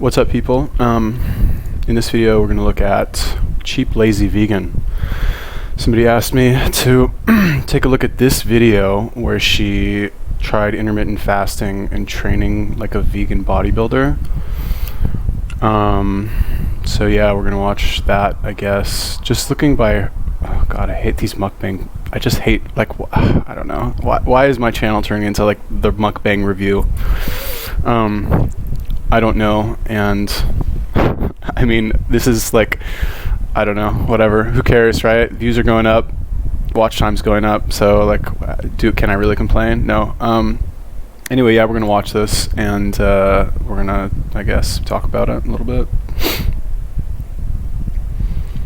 What's up, people? In this video we're going to look at cheap lazy vegan. Somebody asked me to take a look at this video where she tried intermittent fasting and training like a vegan bodybuilder. So yeah, we're gonna watch that, I guess. Just looking by, oh god, I hate these mukbang. I just hate, like, I don't know. Why is my channel turning into like the mukbang review? I don't know. And I mean, this is like, I don't know, whatever. Who cares, right? Views are going up, watch time's going up. So like, can I really complain? No. Anyway, yeah, we're gonna watch this and we're gonna, I guess, talk about it a little bit.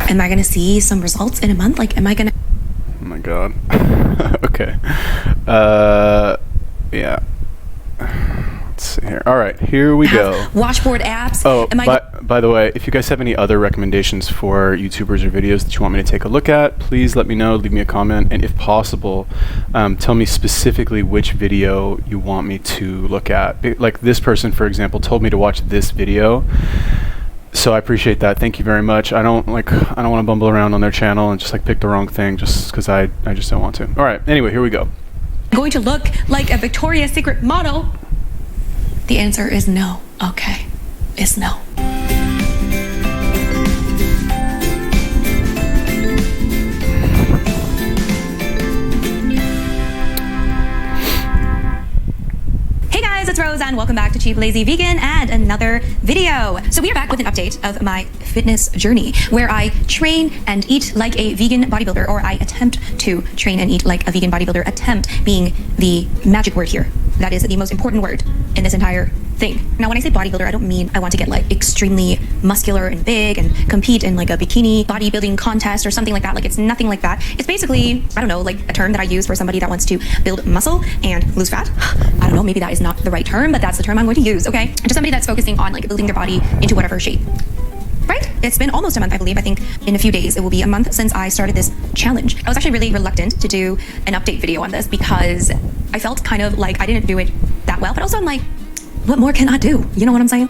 Am I gonna see some results in a month? Like, am I gonna? Oh my god. Okay. Yeah. Let's see here. All right, here we go. Washboard abs. Oh, by the way, if you guys have any other recommendations for YouTubers or videos that you want me to take a look at, please let me know. Leave me a comment, and if possible, tell me specifically which video you want me to look at. Like this person, for example, told me to watch this video. So I appreciate that. Thank you very much. I don't want to bumble around on their channel and just like pick the wrong thing just because I just don't want to. All right. Anyway, here we go. Going to look like a Victoria's Secret model? The answer is no. Okay. It's no. It's Rose and welcome back to Cheap Lazy Vegan and another video. So we are back with an update of my fitness journey where I train and eat like a vegan bodybuilder, or I attempt to train and eat like a vegan bodybuilder, attempt being the magic word here. That is the most important word in this entire thing. Now, when I say bodybuilder, I don't mean I want to get like extremely muscular and big and compete in like a bikini bodybuilding contest or something like that. Like, it's nothing like that. It's basically, I don't know, like a term that I use for somebody that wants to build muscle and lose fat. I don't know, maybe that is not the right term, but that's the term I'm going to use, okay? Just somebody that's focusing on like building their body into whatever shape. Right? It's been almost a month, I believe. I think in a few days it will be a month since I started this challenge. I was actually really reluctant to do an update video on this because I felt kind of like I didn't do it that well, but also I'm like, what more can I do? You know what I'm saying?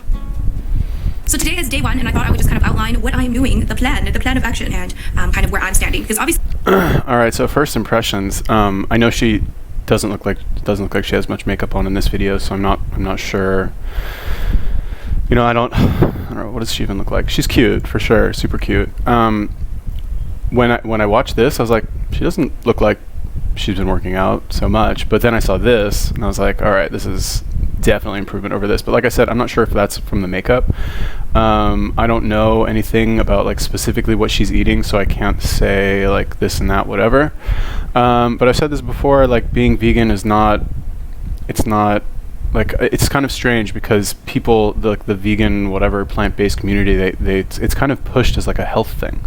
So today is day one, and I thought I would just kind of outline what I'm doing, the plan of action, and kind of where I'm standing, because obviously. All right. So first impressions. I know she doesn't look like she has much makeup on in this video, so I'm not sure. You know, I don't know, what does she even look like? She's cute for sure, super cute. When I watched this, I was like, she doesn't look like she's been working out so much. But then I saw this, and I was like, all right, this is definitely improvement over this. But like I said, I'm not sure if that's from the makeup. I don't know anything about like specifically what she's eating, so I can't say like this and that, whatever. But I've said this before, like being vegan is not, like, it's kind of strange because people, the vegan, whatever, plant-based community, it's kind of pushed as like a health thing.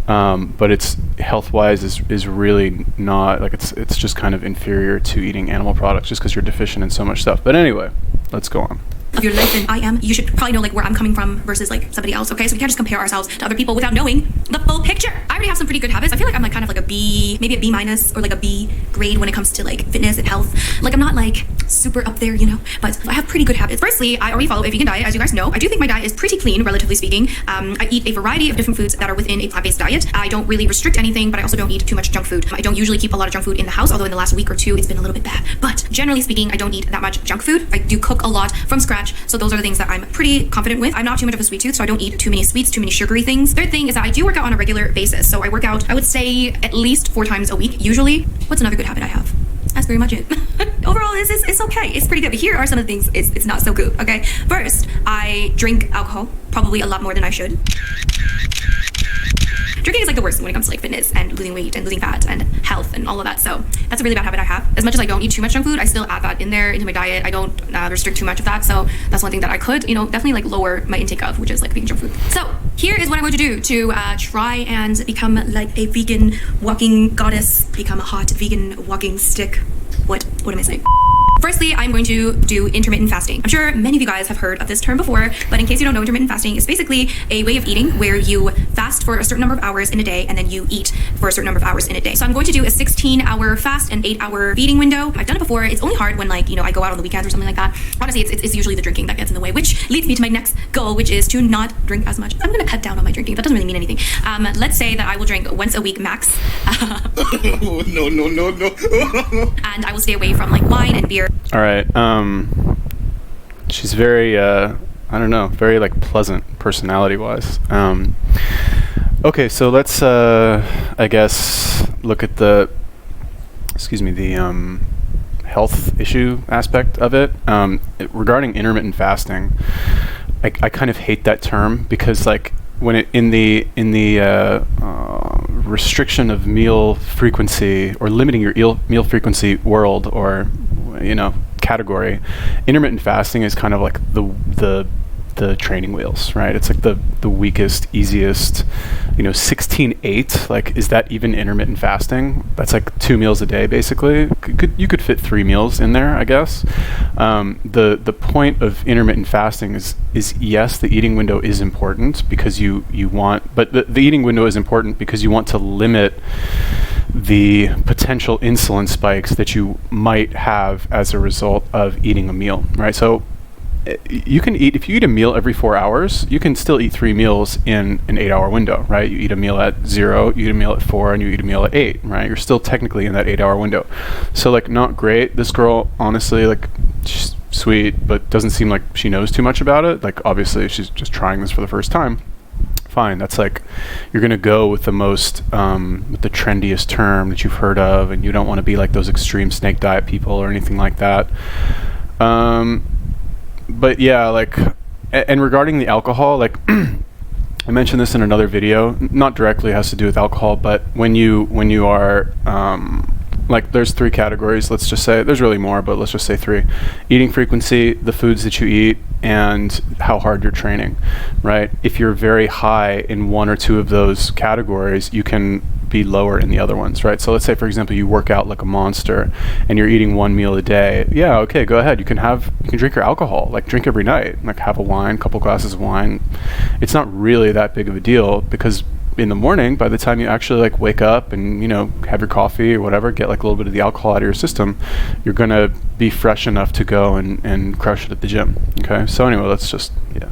But it's health-wise is really not, like, it's just kind of inferior to eating animal products just because you're deficient in so much stuff. But anyway, let's go on. Of your life than I am, you should probably know like where I'm coming from versus like somebody else, okay? So we can't just compare ourselves to other people without knowing the full picture. I already have some pretty good habits. I feel like I'm like kind of like a B, maybe a B minus or like a B grade when it comes to like fitness and health. Like, I'm not like super up there, you know, but I have pretty good habits. Firstly, I already follow a vegan diet, as you guys know. I do think my diet is pretty clean, relatively speaking. I eat a variety of different foods that are within a plant-based diet. I don't really restrict anything, but I also don't eat too much junk food. I don't usually keep a lot of junk food in the house, although in the last week or two it's been a little bit bad. But generally speaking, I don't eat that much junk food. I do cook a lot from scratch, so those are the things that I'm pretty confident with. I'm not too much of a sweet tooth, so I don't eat too many sweets, too many sugary things. Third thing is that I do work out on a regular basis. So I work out, I would say, at least 4 times a week, usually. What's another good habit I have? That's very much it. Overall, it's okay. It's pretty good. But here are some of the things it's not so good, okay? First, I drink alcohol, probably a lot more than I should. Drinking is like the worst when it comes to like fitness and losing weight and losing fat and health and all of that. So that's a really bad habit I have. As much as I don't eat too much junk food, I still add that in there into my diet. I don't restrict too much of that. So that's one thing that I could, you know, definitely like lower my intake of, which is like vegan junk food. So here is what I'm going to do to try and become like a vegan walking goddess, become a hot vegan walking stick. What am I saying? Firstly, I'm going to do intermittent fasting. I'm sure many of you guys have heard of this term before, but in case you don't know, intermittent fasting is basically a way of eating where you fast for a certain number of hours in a day and then you eat for a certain number of hours in a day. So I'm going to do a 16-hour fast and 8-hour feeding window. I've done it before. It's only hard when, like, you know, I go out on the weekends or something like that. Honestly, it's usually the drinking that gets in the way, which leads me to my next goal, which is to not drink as much. I'm going to cut down on my drinking. That doesn't really mean anything. Let's say that I will drink once a week max. No. And I will stay away from like wine and beer. All right. She's very, I don't know, very like pleasant personality-wise. Okay, so let's, I guess, look at the health issue aspect of it. Regarding intermittent fasting, I kind of hate that term because, like, when it in the restriction of meal frequency or limiting your meal frequency world, or, you know, category, intermittent fasting is kind of like the training wheels, right? It's like the weakest, easiest, you know, 16/8. Like, is that even intermittent fasting? That's like 2 meals a day, basically. You could fit 3 meals in there, I guess. The point of intermittent fasting is yes, the eating window is important because you want, but the eating window is important because you want to limit the potential insulin spikes that you might have as a result of eating a meal, right? So you can eat, if you eat a meal every 4 hours, you can still eat 3 meals in an 8-hour window, right? You eat a meal at 0, you eat a meal at 4, and you eat a meal at 8, right? You're still technically in that 8-hour window. So, like, not great. This girl, honestly, like, she's sweet, but doesn't seem like she knows too much about it. Like, obviously, she's just trying this for the first time. Fine. That's like, you're going to go with the most, with the trendiest term that you've heard of, and you don't want to be like those extreme snake diet people or anything like that. But yeah, like, and regarding the alcohol, like, I mentioned this in another video, not directly has to do with alcohol, but when you are, like, there's 3 categories, let's just say, there's really more, but let's just say 3. Eating frequency, the foods that you eat, and how hard you're training, right? If you're very high in 1 or 2 of those categories, you can be lower in the other ones, right? So let's say, for example, you work out like a monster and you're eating 1 meal a day. Yeah, okay, go ahead. You can drink your alcohol, like, drink every night, like, have a wine, couple glasses of wine. It's not really that big of a deal because in the morning, by the time you actually, like, wake up and, you know, have your coffee or whatever, get like a little bit of the alcohol out of your system, you're gonna be fresh enough to go and crush it at the gym. Okay, so anyway, let's just, yeah.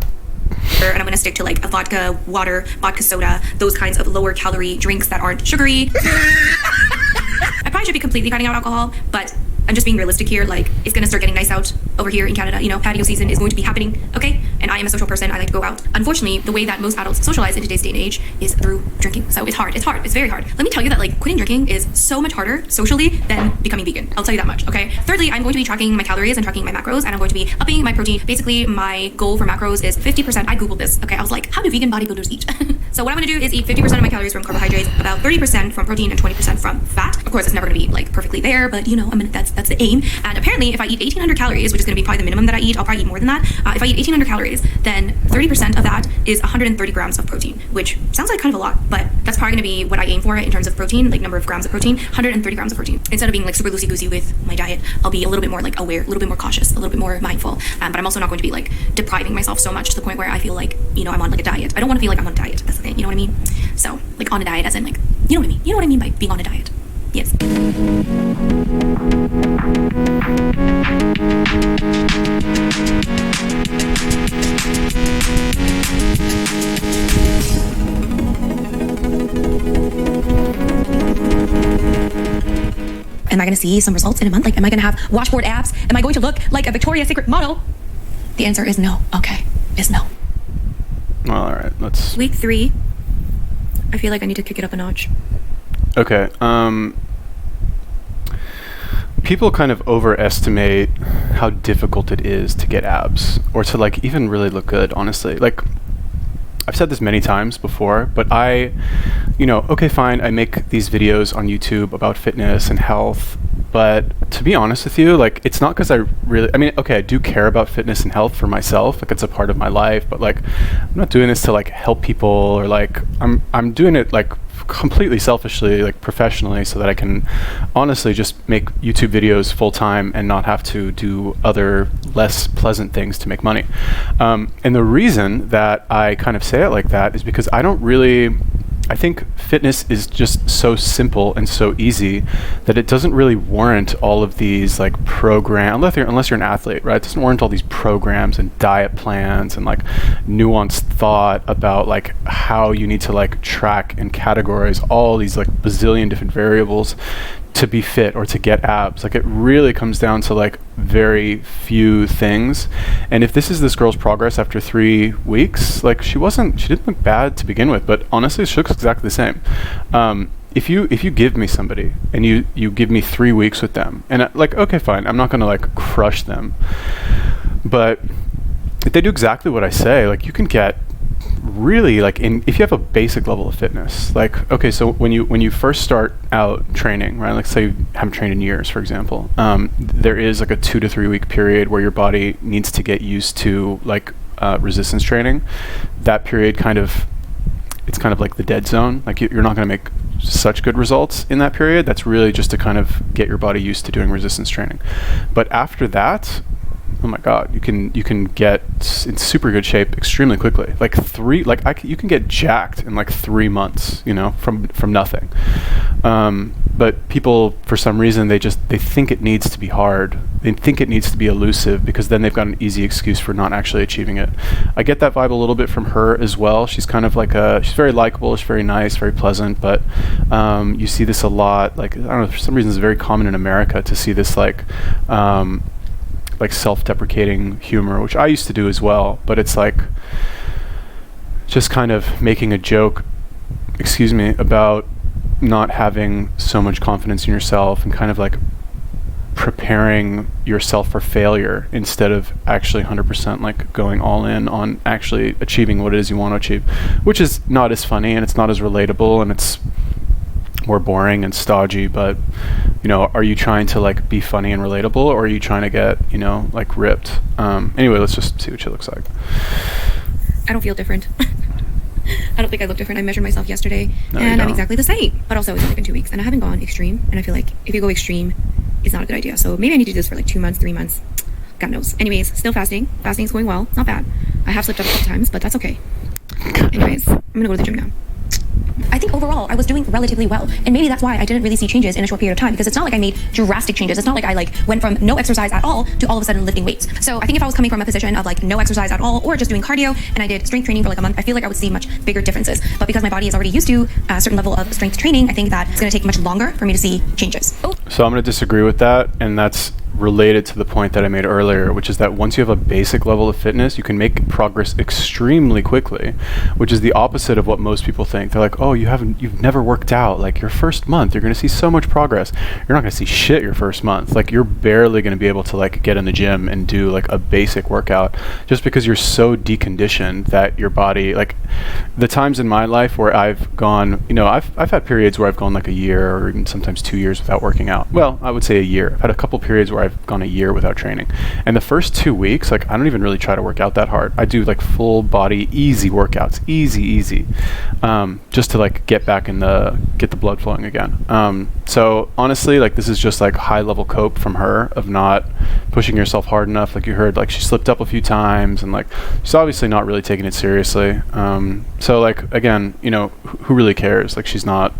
And I'm going to stick to like a vodka, water, vodka soda, those kinds of lower calorie drinks that aren't sugary. I probably should be completely cutting out alcohol, but I'm just being realistic here. Like, it's going to start getting nice out over here in Canada. You know, patio season is going to be happening, okay? And I am a social person. I like to go out. Unfortunately, the way that most adults socialize in today's day and age is through drinking. So it's hard. It's very hard. Let me tell you that, like, quitting drinking is so much harder socially than becoming vegan. I'll tell you that much, okay? Thirdly, I'm going to be tracking my calories and tracking my macros, and I'm going to be upping my protein. Basically, my goal for macros is 50%. I Googled this, okay? I was like, how do vegan bodybuilders eat? So what I'm going to do is eat 50% of my calories from carbohydrates, about 30% from protein, and 20% from fat. Of course, it's never going to be, like, perfectly there, but, you know, that's the aim. And apparently, if I eat 1,800 calories, which is going to be probably the minimum that I eat, I'll probably eat more than that. If I eat 1,800 calories, then 30% of that is 130 grams of protein, which sounds like kind of a lot, but that's probably going to be what I aim for in terms of protein, like number of grams of protein, 130 grams of protein. Instead of being like super loosey-goosey with my diet, I'll be a little bit more like aware, a little bit more cautious, a little bit more mindful. But I'm also not going to be like depriving myself so much to the point where I feel like, you know, I'm on like a diet. I don't want to feel like I'm on a diet. That's the thing. You know what I mean? So like on a diet as in like, you know what I mean? You know what I mean by being on a diet? Yes. Am I going to see some results in a month? Like, am I going to have washboard abs? Am I going to look like a Victoria's Secret model? The answer is no. Okay, is no. Well, all right, let's... Week 3. I feel like I need to kick it up a notch. Okay, people kind of overestimate how difficult it is to get abs or to like even really look good, honestly. Like, I've said this many times before, but you know, okay, fine, I make these videos on YouTube about fitness and health, but to be honest with you, like, it's not because I mean, okay, I do care about fitness and health for myself, like, it's a part of my life, but like, I'm not doing this to like help people, or like, I'm doing it like completely selfishly, like professionally, so that I can honestly just make YouTube videos full time and not have to do other less pleasant things to make money. And the reason that I kind of say it like that is because I think fitness is just so simple and so easy that it doesn't really warrant all of these like programs, unless you're an athlete, right? It doesn't warrant all these programs and diet plans and like nuanced thought about like how you need to like track and categorize all these like bazillion different variables to be fit or to get abs. Like, it really comes down to like very few things. And if this is this girl's progress after 3 weeks, like she didn't look bad to begin with, but honestly she looks exactly the same. If you give me somebody and you give me 3 weeks with them, and like, okay, fine, I'm not gonna like crush them, but if they do exactly what I say, like you can get really like if you have a basic level of fitness, like, okay, so when you first start out training, right, like say you haven't trained in years, for example, there is like a 2 to 3 week period where your body needs to get used to like resistance training. That period it's kind of like the dead zone. Like you're not going to make such good results in that period. That's really just to kind of get your body used to doing resistance training. But after that, oh my God, you can get in super good shape extremely quickly. Like you can get jacked in like 3 months, you know, from nothing. But people, for some reason, they think it needs to be hard. They think it needs to be elusive because then they've got an easy excuse for not actually achieving it. I get that vibe a little bit from her as well. She's kind of like she's very likable, she's very nice, very pleasant, but you see this a lot. Like, I don't know, for some reason it's very common in America to see this like self-deprecating humor, which I used to do as well, but it's like just kind of making a joke, about not having so much confidence in yourself and kind of like preparing yourself for failure instead of actually 100% like going all in on actually achieving what it is you want to achieve, which is not as funny and it's not as relatable and it's more boring and stodgy. But you know, are you trying to like be funny and relatable, or are you trying to get, you know, like ripped? Anyway, let's just see what she looks like. I don't feel different. I don't think I look different. I measured myself yesterday and I'm exactly the same, but also it's only been 2 weeks and I haven't gone extreme, and I feel like if you go extreme it's not a good idea. So maybe I need to do this for like 2 months, 3 months, God knows. Anyways, still fasting is going well. It's not bad. I have slipped up a couple times, but that's okay. Anyways, I'm gonna go to the gym now. I think overall I was doing relatively well, and maybe that's why I didn't really see changes in a short period of time, because it's not like I made drastic changes. It's not like I like went from no exercise at all to all of a sudden lifting weights. So I think if I was coming from a position of like no exercise at all or just doing cardio and I did strength training for like a month, I feel like I would see much bigger differences. But because my body is already used to a certain level of strength training, I think that it's going to take much longer for me to see changes. So I'm going to disagree with that, and that's related to the point that I made earlier, which is that once you have a basic level of fitness, you can make progress extremely quickly, which is the opposite of what most people think. They're like, oh, you've never worked out. Like your first month, you're going to see so much progress. You're not going to see shit your first month. Like you're barely going to be able to like get in the gym and do like a basic workout just because you're so deconditioned that your body, like the times in my life where I've gone, you know, I've had periods where I've gone like a year or even sometimes 2 years without working out. Well, I would say a year. I've had a couple periods where I've gone a year without training, and the first 2 weeks, like I don't even really try to work out that hard. I do like full body easy workouts, easy, just to like get the blood flowing again. So honestly, like this is just like high level cope from her of not pushing yourself hard enough. Like you heard, like she slipped up a few times and like she's obviously not really taking it seriously. So like again, you know, who really cares? Like she's not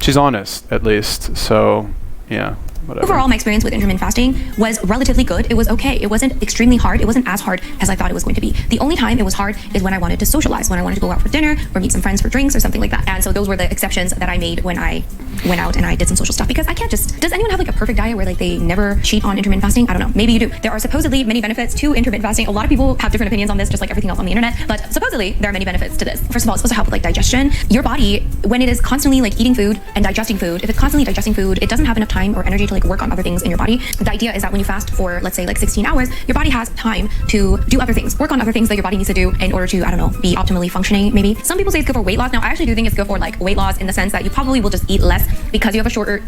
she's honest at least. So yeah. Whatever. Overall, my experience with intermittent fasting was relatively good. It was okay. It wasn't extremely hard. It wasn't as hard as I thought it was going to be. The only time it was hard is when I wanted to socialize, when I wanted to go out for dinner or meet some friends for drinks or something like that. And so those were the exceptions that I made when I went out and I did some social stuff, because I can't just, does anyone have like a perfect diet where like they never cheat on intermittent fasting? I don't know. Maybe you do. There are supposedly many benefits to intermittent fasting. A lot of people have different opinions on this, just like everything else on the internet, but supposedly there are many benefits to this. First of all, it's supposed to help with like digestion. Your body, when it is constantly like eating food and digesting food, if it's constantly digesting food, it doesn't have enough time or energy to to like work on other things in your body. The idea is that when you fast for, let's say, like 16 hours, your body has time to do other things, work on other things that your body needs to do in order to, I don't know, be optimally functioning maybe. Some people say it's good for weight loss. Now, I actually do think it's good for like weight loss in the sense that you probably will just eat less because you have a shorter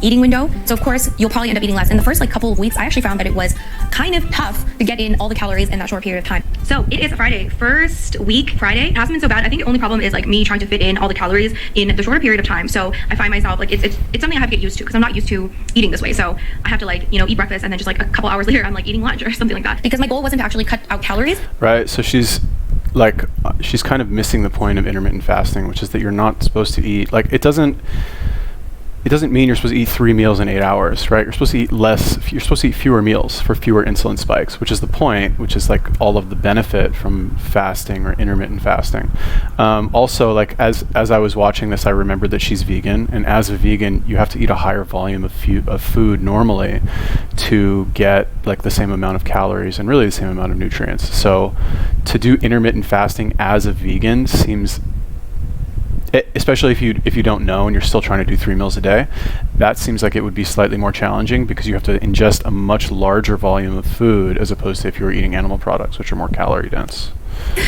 eating window. So of course, you'll probably end up eating less. In the first like couple of weeks, I actually found that it was kind of tough to get in all the calories in that short period of time. So it is Friday, first week Friday. It hasn't been so bad. I think the only problem is like me trying to fit in all the calories in the shorter period of time. So I find myself like it's something I have to get used to because I'm not used to eating this way. So I have to like, you know, eat breakfast and then just like a couple hours later I'm like eating lunch or something like that, because my goal wasn't to actually cut out calories. Right. So she's kind of missing the point of intermittent fasting, which is that you're not supposed to eat, like it doesn't mean you're supposed to eat 3 meals in 8 hours, right? You're supposed to eat less. You're supposed to eat fewer meals for fewer insulin spikes, which is the point, which is like all of the benefit from fasting or intermittent fasting. Also, like as I was watching this, I remembered that she's vegan, and as a vegan, you have to eat a higher volume of food normally to get like the same amount of calories and really the same amount of nutrients. So to do intermittent fasting as a vegan seems, especially if you don't know and you're still trying to do 3 meals a day, that seems like it would be slightly more challenging because you have to ingest a much larger volume of food as opposed to if you were eating animal products, which are more calorie dense.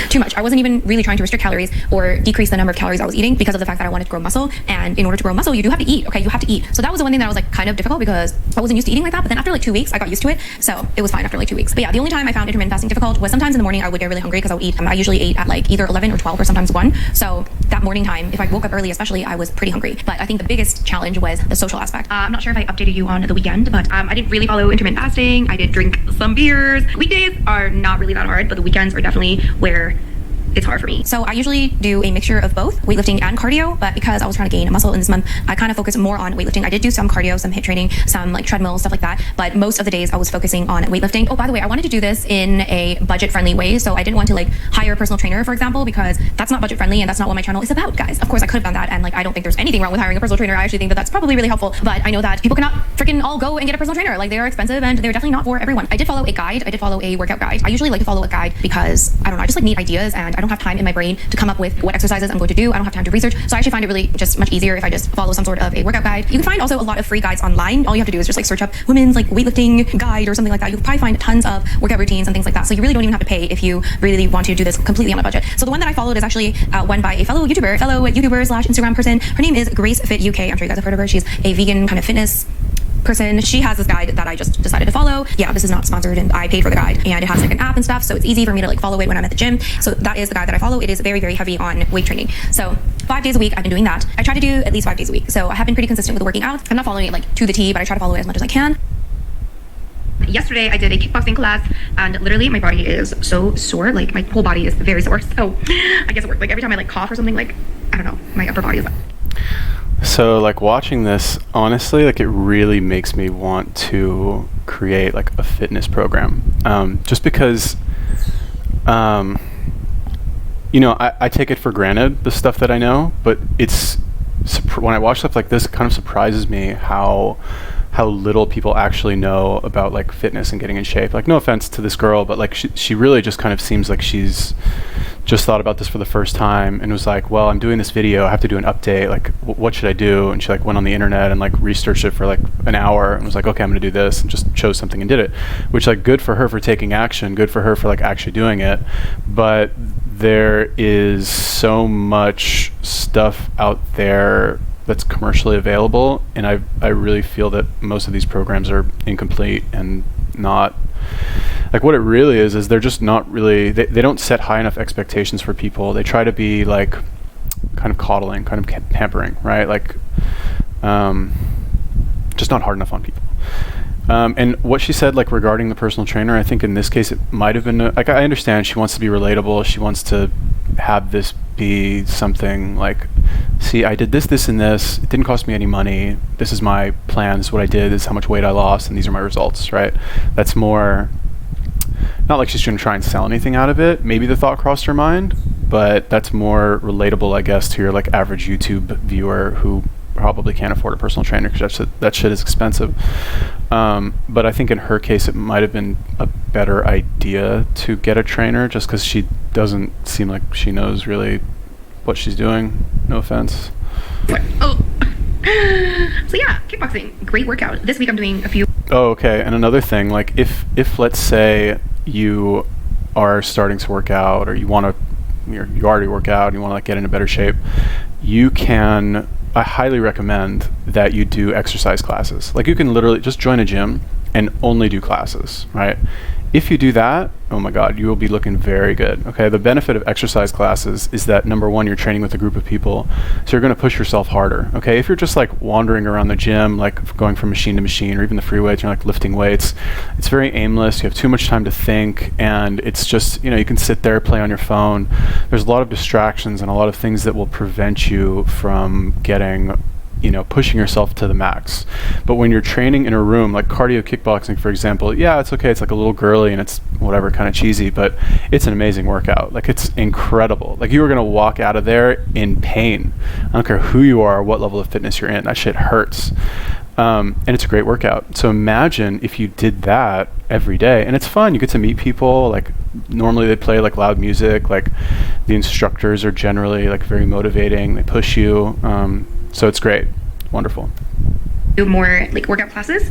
Too much. I wasn't even really trying to restrict calories or decrease the number of calories I was eating because of the fact that I wanted to grow muscle. And in order to grow muscle, you do have to eat. Okay, you have to eat. So that was the one thing that was like kind of difficult because I wasn't used to eating like that. But then after like 2 weeks, I got used to it. So it was fine after like 2 weeks. But yeah, the only time I found intermittent fasting difficult was sometimes in the morning I would get really hungry because I would eat. I usually ate at like either 11 or 12 or sometimes 1. So that morning time, if I woke up early especially, I was pretty hungry. But I think the biggest challenge was the social aspect. I'm not sure if I updated you on the weekend, but I didn't really follow intermittent fasting. I did drink some beers. Weekdays are not really that hard, but the weekends are definitely where it's hard for me. So I usually do a mixture of both weightlifting and cardio, but because I was trying to gain muscle in this month, I kind of focused more on weightlifting. I did do some cardio, some HIIT training, some like treadmill, stuff like that, but most of the days I was focusing on weightlifting. Oh, by the way, I wanted to do this in a budget-friendly way, so I didn't want to like hire a personal trainer, for example, because that's not budget-friendly and that's not what my channel is about, guys. Of course, I could have done that, and like I don't think there's anything wrong with hiring a personal trainer. I actually think that that's probably really helpful, but I know that people cannot freaking all go and get a personal trainer. Like they are expensive and they're definitely not for everyone. I did follow a guide. I did follow a workout guide. I usually like to follow a guide because I don't know, I just like need ideas and I don't have time in my brain to come up with what exercises I'm going to do. I don't have time to research. So I actually find it really just much easier if I just follow some sort of a workout guide. You can find also a lot of free guides online. All you have to do is just like search up women's like weightlifting guide or something like that. You can probably find tons of workout routines and things like that. So you really don't even have to pay if you really want to do this completely on a budget. So the one that I followed is actually one by a fellow YouTuber slash Instagram person. Her name is Grace Fit UK. I'm sure you guys have heard of her. She's a vegan kind of fitness person. She has this guide that I just decided to follow. Yeah, this is not sponsored and I paid for the guide, and it has like an app and stuff, so it's easy for me to like follow it when I'm at the gym. So that is the guide that I follow. It is very, very heavy on weight training. So 5 days a week I've been doing that. I try to do at least 5 days a week. So I have been pretty consistent with working out. I'm not following it like to the T, but I try to follow it as much as I can. Yesterday I did a kickboxing class and literally my body is so sore. Like my whole body is very sore. So I guess it worked. Like every time I like cough or something, like I don't know, my upper body is So like watching this, honestly, like it really makes me want to create like a fitness program. Just because, you know, I take it for granted, the stuff that I know, but it's, when I watch stuff like this, it kind of surprises me how little people actually know about like fitness and getting in shape. Like no offense to this girl, but like she really just kind of seems like she's just thought about this for the first time and was like, well, I'm doing this video, I have to do an update, like what should I do? And she like went on the internet and like researched it for like an hour and was like, okay, I'm gonna do this, and just chose something and did it, which like good for her for taking action, good for her for like actually doing it. But there is so much stuff out there that's commercially available, and I really feel that most of these programs are incomplete and not, like what it really is they're just not really, they don't set high enough expectations for people. They try to be like kind of coddling, kind of pampering, right? Like just not hard enough on people. And what she said like regarding the personal trainer, I think in this case it might have been like, I understand she wants to be relatable, she wants to have this be something like, see, I did this and this, it didn't cost me any money, this is my plan, this is what I did, this is how much weight I lost, and these are my results, right? That's more, not like she's going to try and sell anything out of it. Maybe the thought crossed her mind, but that's more relatable, I guess, to your like average YouTube viewer who probably can't afford a personal trainer because that shit is expensive. But I think in her case it might have been a better idea to get a trainer, just because she doesn't seem like she knows really what she's doing. No offense. Oh, So yeah, kickboxing, great workout. This week I'm doing a few. Oh, okay. And another thing, like if let's say you are starting to work out, or you want to, you already work out, you want to like get into better shape, I highly recommend that you do exercise classes. Like you can literally just join a gym and only do classes, right? If you do that, oh my God, you will be looking very good. Okay, the benefit of exercise classes is that number one, you're training with a group of people, so you're going to push yourself harder. Okay, if you're just like wandering around the gym, like going from machine to machine, or even the free weights, you're like lifting weights, it's very aimless. You have too much time to think, and it's just, you can sit there, play on your phone. There's a lot of distractions and a lot of things that will prevent you from getting, pushing yourself to the max. But when you're training in a room, like cardio kickboxing, for example, yeah, it's okay. It's like a little girly and it's whatever, kind of cheesy, but it's an amazing workout. Like it's incredible. Like you are going to walk out of there in pain. I don't care who you are, what level of fitness you're in. That shit hurts. And it's a great workout. So imagine if you did that every day, and it's fun. You get to meet people. Like normally they play like loud music. Like the instructors are generally like very motivating. They push you. So it's great. Wonderful. Do more like workout classes.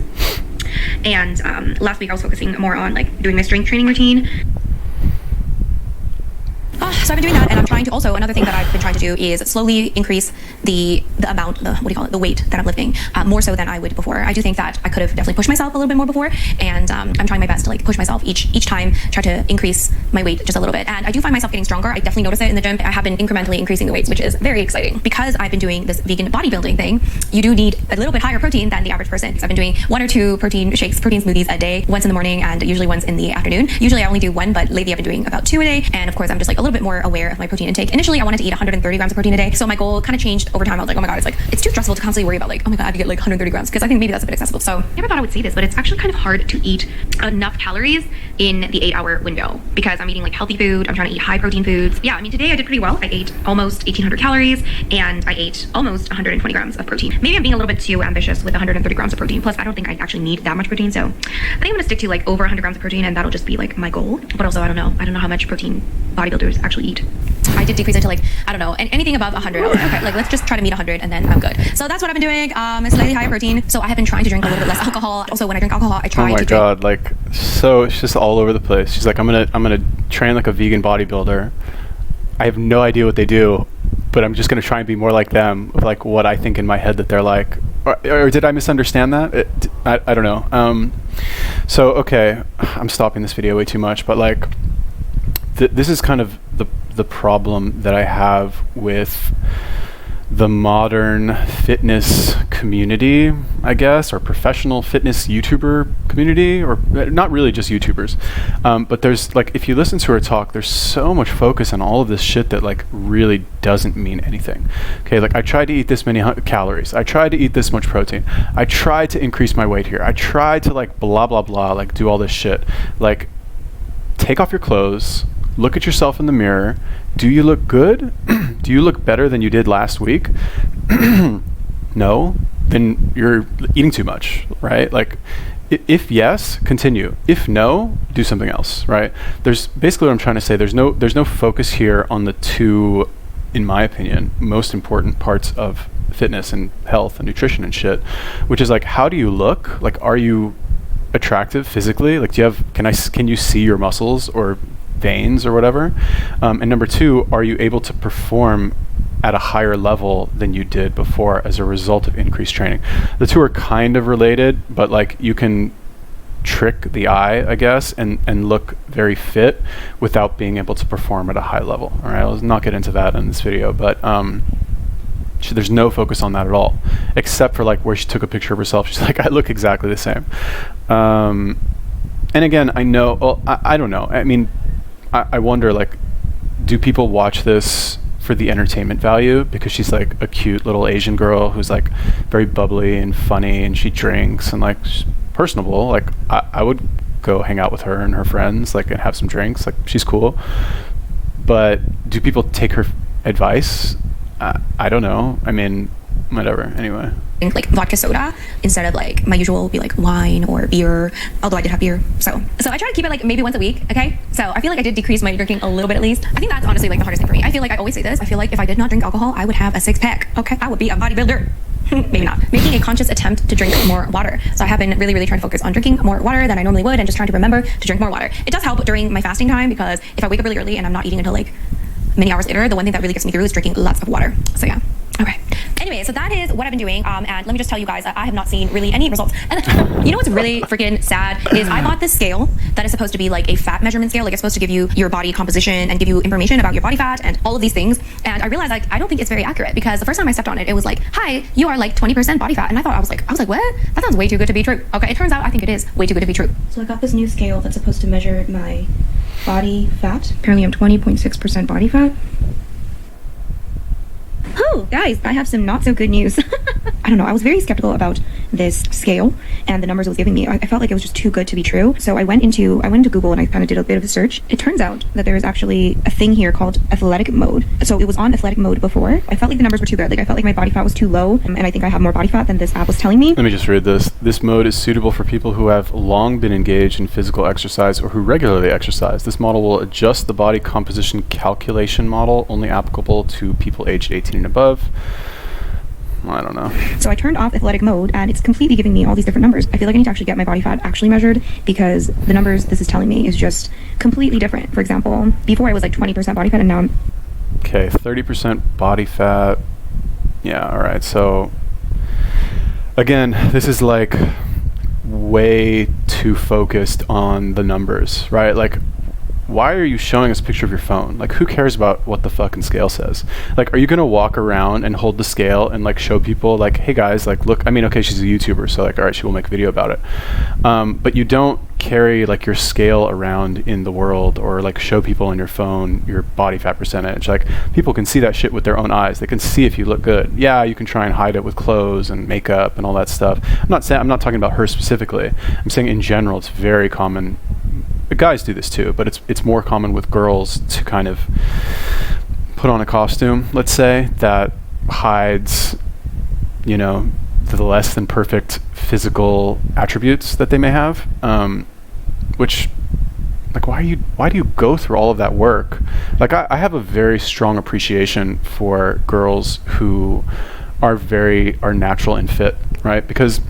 And last week I was focusing more on like doing my strength training routine. So I've been doing that, and I'm trying to also, another thing that I've been trying to do is slowly increase the amount, the weight that I'm lifting, more so than I would before. I do think that I could have definitely pushed myself a little bit more before, and I'm trying my best to like push myself each time, try to increase my weight just a little bit. And I do find myself getting stronger. I definitely notice it in the gym. I have been incrementally increasing the weights, which is very exciting. Because I've been doing this vegan bodybuilding thing, you do need a little bit higher protein than the average person. So I've been doing 1 or 2 protein shakes, protein smoothies a day, once in the morning and usually once in the afternoon. Usually I only do 1, but lately I've been doing about 2 a day. And of course, I'm just like a little bit more aware of my protein intake. Initially, I wanted to eat 130 grams of protein a day. So my goal kind of changed over time. I was like, oh my God, it's too stressful to constantly worry about like, oh my God, I have to get like 130 grams. Because I think maybe that's a bit excessive. So I never thought I would say this, but it's actually kind of hard to eat enough calories in the 8-hour window because I'm eating like healthy food. I'm trying to eat high protein foods. Yeah, I mean, today I did pretty well. I ate almost 1,800 calories and I ate almost 120 grams of protein. Maybe I'm being a little bit too ambitious with 130 grams of protein. Plus, I don't think I actually need that much protein. So I think I'm going to stick to like over 100 grams of protein and that'll just be like my goal. But also, I don't know how much protein bodybuilders actually eat. I did decrease it to like, I don't know, and anything above 100. I was like, okay, like let's just try to meet 100 and then I'm good. So that's what I've been doing. Slightly higher protein. So I have been trying to drink a little bit less alcohol. Also, when I drink alcohol, I try to drink. Oh my God, like, so it's just all over the place. She's like, I'm gonna train like a vegan bodybuilder. I have no idea what they do, but I'm just gonna try and be more like them, like what I think in my head that they're like. Or did I misunderstand that? I don't know. So okay, I'm stopping this video way too much, but like, this is kind of the problem that I have with the modern fitness community, I guess, or professional fitness YouTuber community, or not really just YouTubers. But there's like, if you listen to her talk, there's so much focus on all of this shit that like really doesn't mean anything. Okay, like I tried to eat this many calories. I tried to eat this much protein. I tried to increase my weight here. I tried to like blah, blah, blah, like do all this shit. Like, take off your clothes. Look at yourself in the mirror. Do you look good? Do you look better than you did last week? No? Then you're eating too much, right? Like, if yes, continue. If no, do something else, right? There's basically what I'm trying to say. There's no focus here on the two, in my opinion, most important parts of fitness and health and nutrition and shit, which is like, how do you look? Like, are you attractive physically? Like, can you see your muscles or veins or whatever? And number 2, are you able to perform at a higher level than you did before as a result of increased training? The two are kind of related, but like you can trick the eye, I guess, and look very fit without being able to perform at a high level. All right, I'll not get into that in this video, but there's no focus on that at all, except for like where she took a picture of herself. She's like, I look exactly the same. And again, I know, well, I don't know. I mean, I wonder, like, do people watch this for the entertainment value? Because she's like a cute little Asian girl who's like very bubbly and funny, and she drinks and like she's personable. Like, I would go hang out with her and her friends, like, and have some drinks. Like, she's cool. But do people take her advice? I don't know. I mean, whatever. Anyway. Like vodka soda instead of like my usual would be like wine or beer, although I did have beer. So I try to keep it like maybe once a week, okay? So I feel like I did decrease my drinking a little bit at least. I think that's honestly like the hardest thing for me. I feel like I always say this. I feel like if I did not drink alcohol, I would have a 6-pack, okay? I would be a bodybuilder. maybe not, making a conscious attempt to drink more water. So I have been really trying to focus on drinking more water than I normally would, and just trying to remember to drink more water. It does help during my fasting time, because if I wake up really early and I'm not eating until like many hours later, the one thing that really gets me through is drinking lots of water. So yeah. Okay. Anyway, so that is what I've been doing. And let me just tell you guys, I have not seen really any results. And you know what's really freaking sad is I bought this scale that is supposed to be like a fat measurement scale. Like, it's supposed to give you your body composition and give you information about your body fat and all of these things. And I realized, like, I don't think it's very accurate, because the first time I stepped on it, it was like, hi, you are like 20% body fat. And I was like, what? That sounds way too good to be true. Okay, it turns out I think it is way too good to be true. So I got this new scale that's supposed to measure my body fat. Apparently I'm 20.6% body fat. Oh, guys, I have some not so good news. I don't know, I was very skeptical about this scale and the numbers it was giving me. I felt like it was just too good to be true. So I went into Google and I kind of did a bit of a search. It turns out that there is actually a thing here called athletic mode. So it was on athletic mode before. I felt like the numbers were too good. Like, I felt like my body fat was too low, and I think I have more body fat than this app was telling me. Let me just read this. This mode is suitable for people who have long been engaged in physical exercise or who regularly exercise. This model will adjust the body composition calculation model, only applicable to people aged 18 and above. I don't know. So I turned off athletic mode, and it's completely giving me all these different numbers. I feel like I need to actually get my body fat actually measured, because the numbers this is telling me is just completely different. For example, before I was like 20% body fat, and now I'm... Okay, 30% body fat. Yeah, all right. So again, this is like way too focused on the numbers, right? Like, why are you showing us a picture of your phone? Like, who cares about what the fucking scale says? Like, are you gonna walk around and hold the scale and like show people like, hey guys, like, look, I mean, okay, she's a YouTuber, so like, all right, she will make a video about it. But you don't carry like your scale around in the world, or like show people on your phone your body fat percentage. Like, people can see that shit with their own eyes. They can see if you look good. Yeah, you can try and hide it with clothes and makeup and all that stuff. I'm not talking about her specifically. I'm saying in general, it's very common. Guys do this too, but it's more common with girls to kind of put on a costume, let's say, that hides, you know, the less than perfect physical attributes that they may have, which, like, why do you go through all of that work? Like, I have a very strong appreciation for girls who are natural and fit, right? Because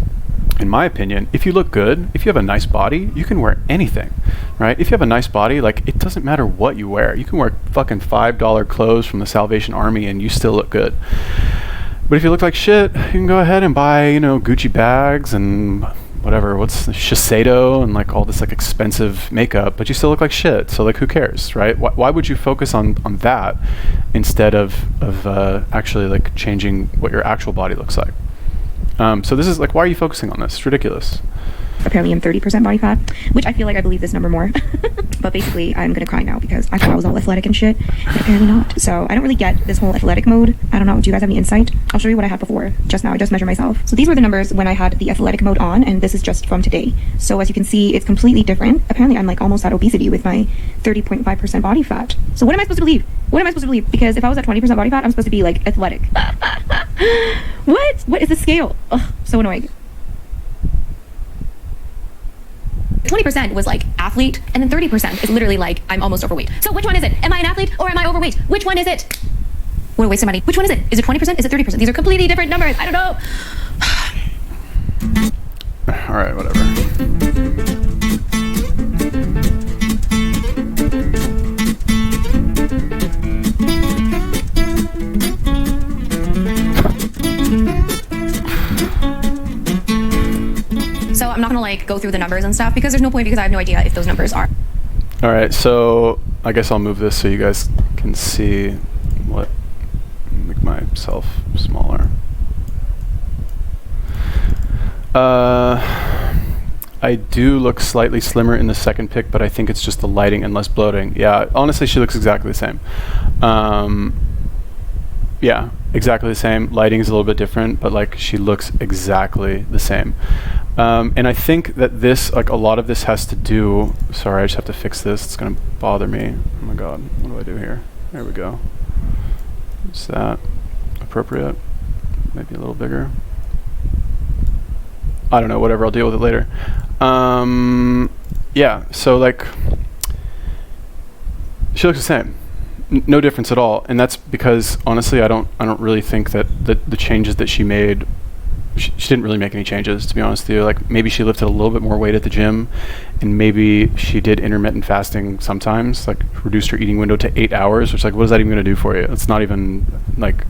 in my opinion, if you look good, if you have a nice body, you can wear anything, right? If you have a nice body, like, it doesn't matter what you wear. You can wear fucking $5 clothes from the Salvation Army and you still look good. But if you look like shit, you can go ahead and buy, you know, Gucci bags and whatever, what's Shiseido and like all this like expensive makeup, but you still look like shit. So like, who cares, right? Why would you focus on that instead of actually like changing what your actual body looks like? So this is like, why are you focusing on this? It's ridiculous. Apparently I'm 30% body fat, which I feel like I believe this number more. But basically, I'm gonna cry now because I thought I was all athletic and shit, but apparently not. So I don't really get this whole athletic mode. I don't know. Do you guys have any insight? I'll show you what I had before. Just now, I just measured myself. So these were the numbers when I had the athletic mode on, and this is just from today. So as you can see, it's completely different. Apparently, I'm like almost at obesity with my 30.5% body fat. So what am I supposed to believe? What am I supposed to believe? Because if I was at 20% body fat, I'm supposed to be like athletic. What? What is the scale? Ugh, so annoying. 20% was like athlete, and then 30% is literally like, I'm almost overweight. So which one is it? Am I an athlete or am I overweight? Which one is it? What a waste of money. Which one is it? Is it 20%? Is it 30%? These are completely different numbers. I don't know. All right, whatever. So I'm not gonna like go through the numbers and stuff because there's no point, because I have no idea if those numbers are. All right, so I guess I'll move this so you guys can see what, make myself smaller. I do look slightly slimmer in the second pic, but I think it's just the lighting and less bloating. Yeah, honestly, she looks exactly the same. Yeah, exactly the same. Lighting is a little bit different, but like, she looks exactly the same. And I think that this, like, a lot of this has to do, sorry, I just have to fix this. It's gonna bother me. Oh my God, what do I do here? There we go. Is that appropriate? Maybe a little bigger. I don't know, whatever, I'll deal with it later. Yeah, so like, she looks the same. No difference at all, and that's because honestly, I don't really think that the changes that she made she didn't really make any changes, to be honest with you. Like, maybe she lifted a little bit more weight at the gym, and maybe she did intermittent fasting sometimes, like reduced her eating window to 8 hours, which, like, what is that even going to do for you? It's not even, like,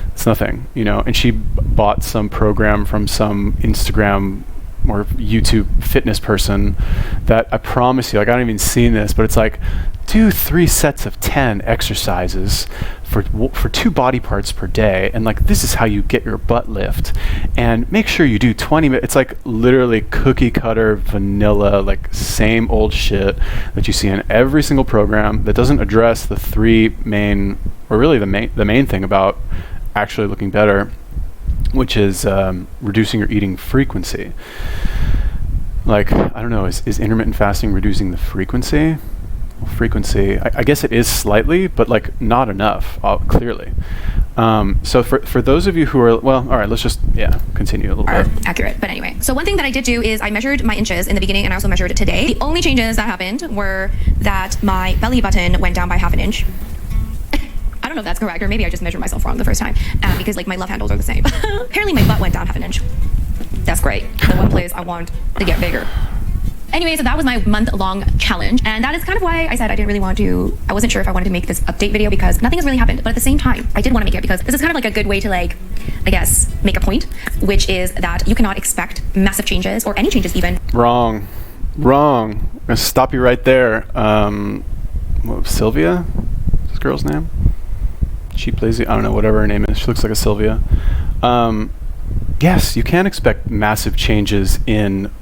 it's nothing, you know. And she bought some program from some Instagram or YouTube fitness person that, I promise you, like, I haven't even seen this, but it's like, do 3 sets of 10 exercises for 2 body parts per day, and like, this is how you get your butt lift, and make sure you do 20 minutes. It's like literally cookie cutter vanilla, like same old shit that you see in every single program that doesn't address the 3 main, or really the main thing about actually looking better, which is reducing your eating frequency. Like, I don't know, is intermittent fasting reducing the frequency? Well, frequency, I guess it is slightly, but like not enough, clearly. So for those of you who are, well, all right, let's just, continue a little bit. Accurate. But anyway, so one thing that I did do is I measured my inches in the beginning, and I also measured it today. The only changes that happened were that my belly button went down by ½ an inch. I don't know if that's correct, or maybe I just measured myself wrong the first time, because like my love handles are the same. Apparently my butt went down ½ an inch. That's great. The one place I want to get bigger. Anyway, so that was my month-long challenge, and that is kind of why I said I didn't really want to, I wasn't sure if I wanted to make this update video, because nothing has really happened. But at the same time, I did want to make it because this is kind of like a good way to, like, I guess, make a point, which is that you cannot expect massive changes, or any changes even. Wrong. I'm gonna stop you right there. What was Sylvia? What's this girl's name? Cheap Lazy, I don't know, whatever her name is. She looks like a Sylvia. Yes, you can expect massive changes in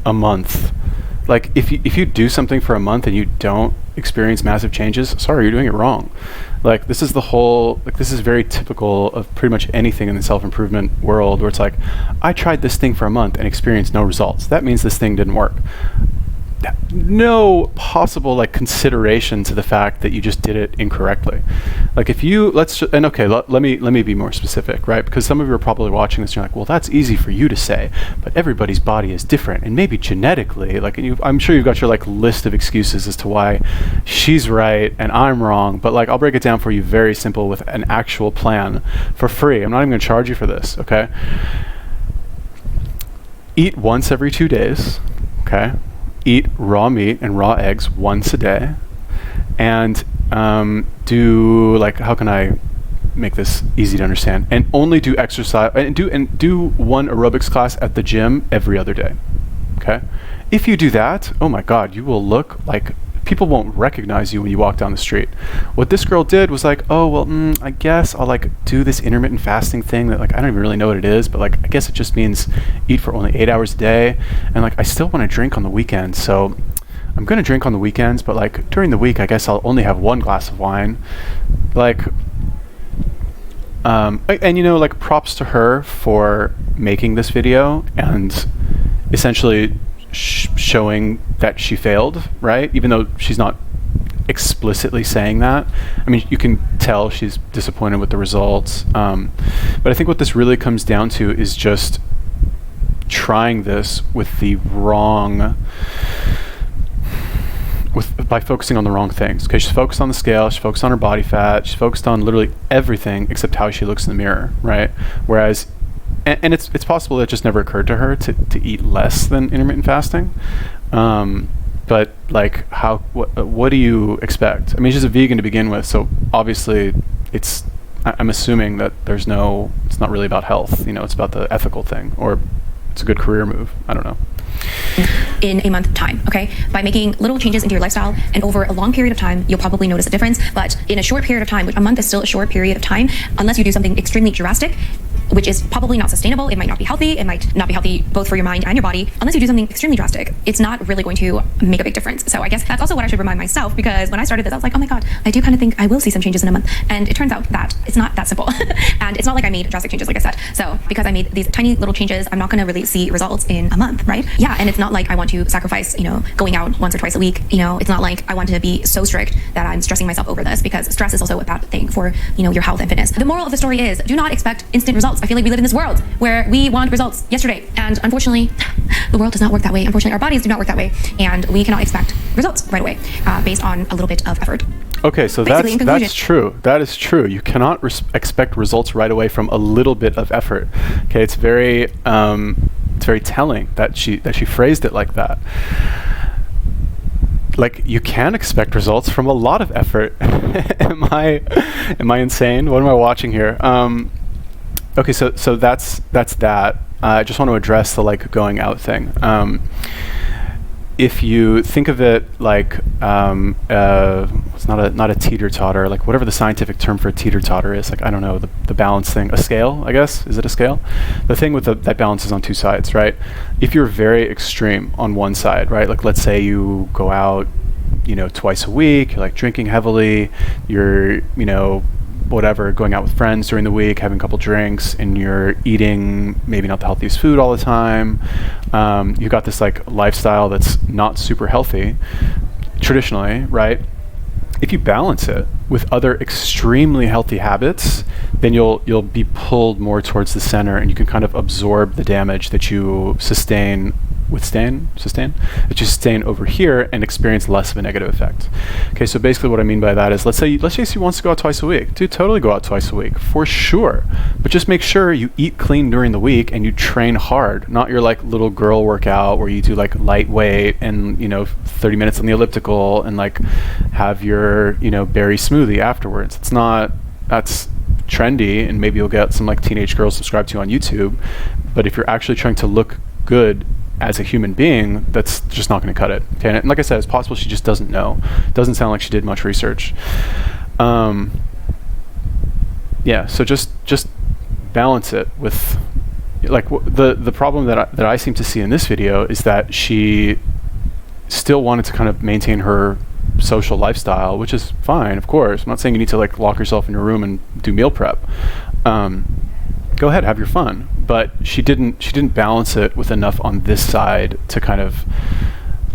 a month. Like, if you do something for a month and you don't experience massive changes, sorry, you're doing it wrong. Like, this is this is very typical of pretty much anything in the self-improvement world, where it's like, I tried this thing for a month and experienced no results. That means this thing didn't work. No possible, like, consideration to the fact that you just did it incorrectly. Like, if you, let me be more specific, right? Because some of you are probably watching this and you're like, well, that's easy for you to say, but everybody's body is different, and maybe genetically, like, I'm sure you've got your, like, list of excuses as to why she's right and I'm wrong, but, like, I'll break it down for you very simple with an actual plan for free. I'm not even going to charge you for this, okay? Eat once every 2 days, okay? Eat raw meat and raw eggs once a day, and do, like, how can I make this easy to understand? And only do exercise, and do 1 aerobics class at the gym every other day. Okay, if you do that, oh my God, you will look like, people won't recognize you when you walk down the street. What this girl did was like, oh well, I guess I'll, like, do this intermittent fasting thing that, like, I don't even really know what it is, but, like, I guess it just means eat for only 8 hours a day, and, like, I still want to drink on the weekends, so I'm gonna drink on the weekends, but, like, during the week I guess I'll only have 1 glass of wine. Like, and, you know, like, props to her for making this video and essentially showing that she failed, right? Even though she's not explicitly saying that. I mean, you can tell she's disappointed with the results. But I think what this really comes down to is just trying this with the wrong, by focusing on the wrong things. Okay, she's focused on the scale, she's focused on her body fat, she's focused on literally everything except how she looks in the mirror, right? Whereas, and it's possible that it just never occurred to her to eat less than intermittent fasting. But, like, what do you expect? I mean, she's a vegan to begin with, so obviously I'm assuming that it's not really about health, you know, it's about the ethical thing, or it's a good career move. I don't know. In a month time, okay? By making little changes into your lifestyle, and over a long period of time, you'll probably notice a difference. But in a short period of time, which a month is still a short period of time, unless you do something extremely drastic, which is probably not sustainable, it might not be healthy, it might not be healthy both for your mind and your body. Unless you do something extremely drastic, it's not really going to make a big difference. So I guess that's also what I should remind myself, because when I started this, I was like, oh my God, I do kind of think I will see some changes in a month. And it turns out that it's not that simple. And it's not like I made drastic changes, like I said. So because I made these tiny little changes, I'm not going to really see results in a month, right? Yeah, and it's not like I want to sacrifice, you know, going out once or twice a week. You know, it's not like I want to be so strict that I'm stressing myself over this, because stress is also a bad thing for, you know, your health and fitness. The moral of the story is, do not expect instant results. I feel like we live in this world where we want results yesterday, and unfortunately the world does not work that way. Unfortunately, our bodies do not work that way, and we cannot expect results right away based on a little bit of effort. Okay, so Basically, in conclusion. that's true. That is true. You cannot expect results right away from a little bit of effort. Okay, it's very telling that she phrased it like that. Like, you can expect results from a lot of effort. Am I insane? What am I watching here? Okay, so that's that. I just want to address the like going out thing. If you think of it like it's not a teeter-totter, like whatever the scientific term for a teeter-totter is, like, I don't know, the balance thing, a scale, I guess. Is it a scale? The thing with that balance is on two sides, right? If you're very extreme on one side, right, like let's say you go out, twice a week, you're like drinking heavily, you're, whatever, going out with friends during the week, having a couple drinks, and you're eating maybe not the healthiest food all the time. You've got this like lifestyle that's not super healthy traditionally, right? If you balance it with other extremely healthy habits, then you'll be pulled more towards the center, and you can kind of absorb the damage that you sustain over here and experience less of a negative effect. Okay, so basically what I mean by that is, let's say she wants to go out twice a week. Dude, totally go out twice a week, for sure. But just make sure you eat clean during the week and you train hard, not your like little girl workout where you do like lightweight and 30 minutes on the elliptical and like have your berry smoothie afterwards. That's trendy, and maybe you'll get some like teenage girls subscribed to you on YouTube. But if you're actually trying to look good as a human being, that's just not going to cut it. Okay, and like I said, it's possible she just doesn't know. Doesn't sound like she did much research. Yeah, so just balance it with, like, the problem that I seem to see in this video is that she still wanted to kind of maintain her social lifestyle, which is fine, of course. I'm not saying you need to like lock yourself in your room and do meal prep. Go ahead, have your fun. But she didn't balance it with enough on this side to kind of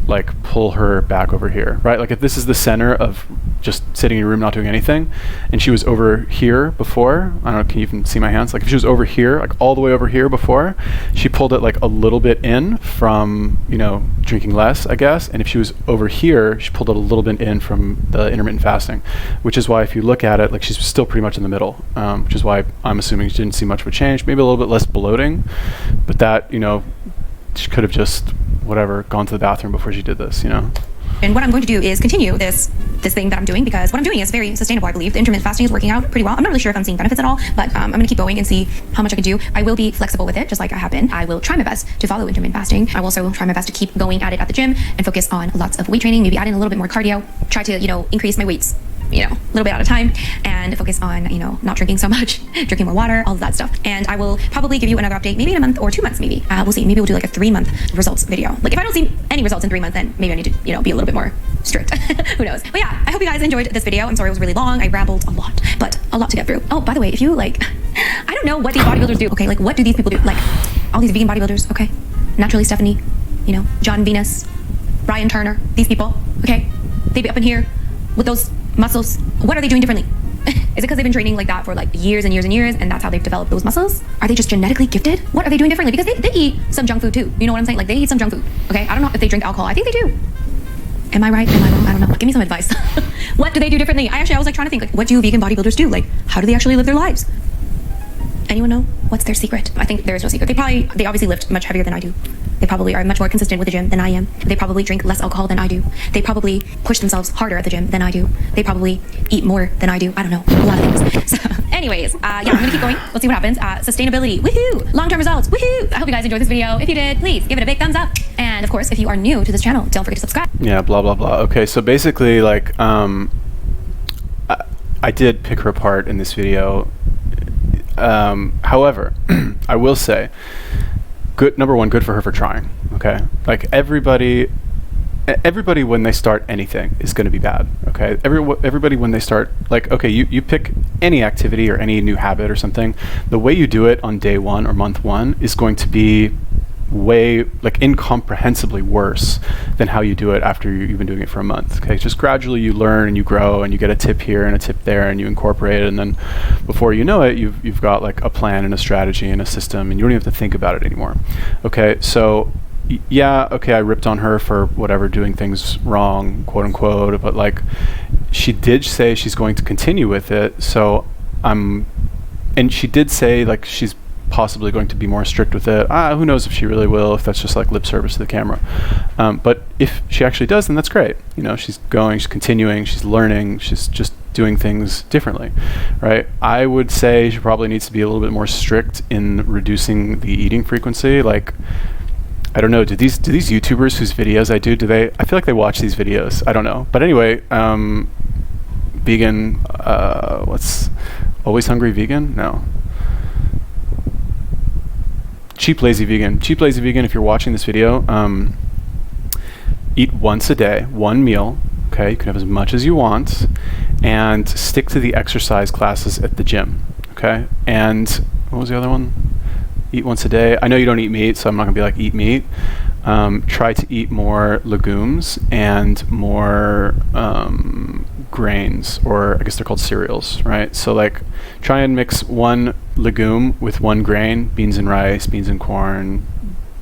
like pull her back over here, right? Like if this is the center of just sitting in your room not doing anything, and she was over here before, I don't know, can you even see my hands? Like if she was over here, like all the way over here before, she pulled it like a little bit in from, drinking less, I guess. And if she was over here, she pulled it a little bit in from the intermittent fasting, which is why if you look at it, like she's still pretty much in the middle, which is why I'm assuming she didn't see much of a change, maybe a little bit less bloating, but that, she could have just gone to the bathroom before she did this, And what I'm going to do is continue this thing that I'm doing, because what I'm doing is very sustainable, I believe. The intermittent fasting is working out pretty well. I'm not really sure if I'm seeing benefits at all, but I'm going to keep going and see how much I can do. I will be flexible with it, just like I have been. I will try my best to follow intermittent fasting. I will also try my best to keep going at it at the gym and focus on lots of weight training, maybe add in a little bit more cardio, try to, increase my weights, a little bit at a time, and focus on, not drinking so much, drinking more water, all of that stuff. And I will probably give you another update, maybe in a month or 2 months, maybe. We'll see. Maybe we'll do like a 3-month results video. Like if I don't see any results in 3 months, then maybe I need to, be a little bit more strict. Who knows? But yeah, I hope you guys enjoyed this video. I'm sorry it was really long. I rambled a lot, but a lot to get through. Oh, by the way, if you like, I don't know what these bodybuilders do. Okay, like what do these people do? Like all these vegan bodybuilders, okay? Naturally Stephanie, John Venus, Ryan Turner, these people, okay? They be up in here with those muscles. What are they doing differently? Is it because they've been training like that for like years and years and years, and that's how they've developed those muscles? Are they just genetically gifted? What are they doing differently? Because they eat some junk food too. You know what I'm saying? Like they eat some junk food. Okay, I don't know if they drink alcohol. I think they do. Am I right? Am I wrong? I don't know. Give me some advice. What do they do differently? I was like trying to think, like, what do vegan bodybuilders do? Like, how do they actually live their lives? Anyone know? What's their secret? I think there is no secret. They obviously lift much heavier than I do. They probably are much more consistent with the gym than I am. They probably drink less alcohol than I do. They probably push themselves harder at the gym than I do. They probably eat more than I do. I don't know. A lot of things. So anyways, yeah, I'm gonna keep going. Let's see what happens. Sustainability. Woohoo! Long-term results. Woohoo! I hope you guys enjoyed this video. If you did, please give it a big thumbs up. And of course, if you are new to this channel, don't forget to subscribe. Yeah, blah, blah, blah. Okay, so basically, like, I did pick her apart in this video. However, I will say, number one, good for her for trying. Okay, like everybody when they start anything is going to be bad. Okay, everybody when they start, like, okay, you pick any activity or any new habit or something, the way you do it on day 1 or month 1 is going to be way, like, incomprehensibly worse than how you do it after you've been doing it for a month. Okay, just gradually you learn and you grow and you get a tip here and a tip there and you incorporate it, and then before you know it, you've got like a plan and a strategy and a system, and you don't even have to think about it anymore. Okay, so yeah, okay, I ripped on her for whatever, doing things wrong, quote unquote, but like she did say she's going to continue with it. So and she did say like she's possibly going to be more strict with it. Who knows if she really will, if that's just like lip service to the camera. But if she actually does, then that's great. You know, she's going, she's continuing, she's learning, she's just doing things differently, right? I would say she probably needs to be a little bit more strict in reducing the eating frequency. Like, I don't know, do these YouTubers whose videos I feel like they watch these videos. I don't know. But anyway, vegan, what's Always Hungry Vegan? No. Cheap Lazy Vegan. Cheap Lazy Vegan, if you're watching this video, eat once a day, one meal, okay? You can have as much as you want, and stick to the exercise classes at the gym, okay? And what was the other one? Eat once a day. I know you don't eat meat, so I'm not gonna be like, eat meat. Try to eat more legumes and more grains, or I guess they're called cereals, right? So like, try and mix one legume with one grain, beans and rice, beans and corn,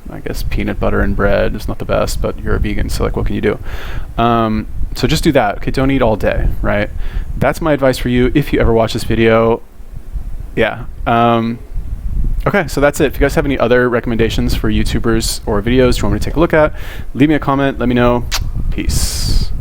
I guess peanut butter and bread is not the best, but you're a vegan, so like, what can you do? So just do that, okay? Don't eat all day, right? That's my advice for you if you ever watch this video. Yeah. Okay, so that's it. If you guys have any other recommendations for YouTubers or videos you want me to take a look at, leave me a comment, let me know. Peace.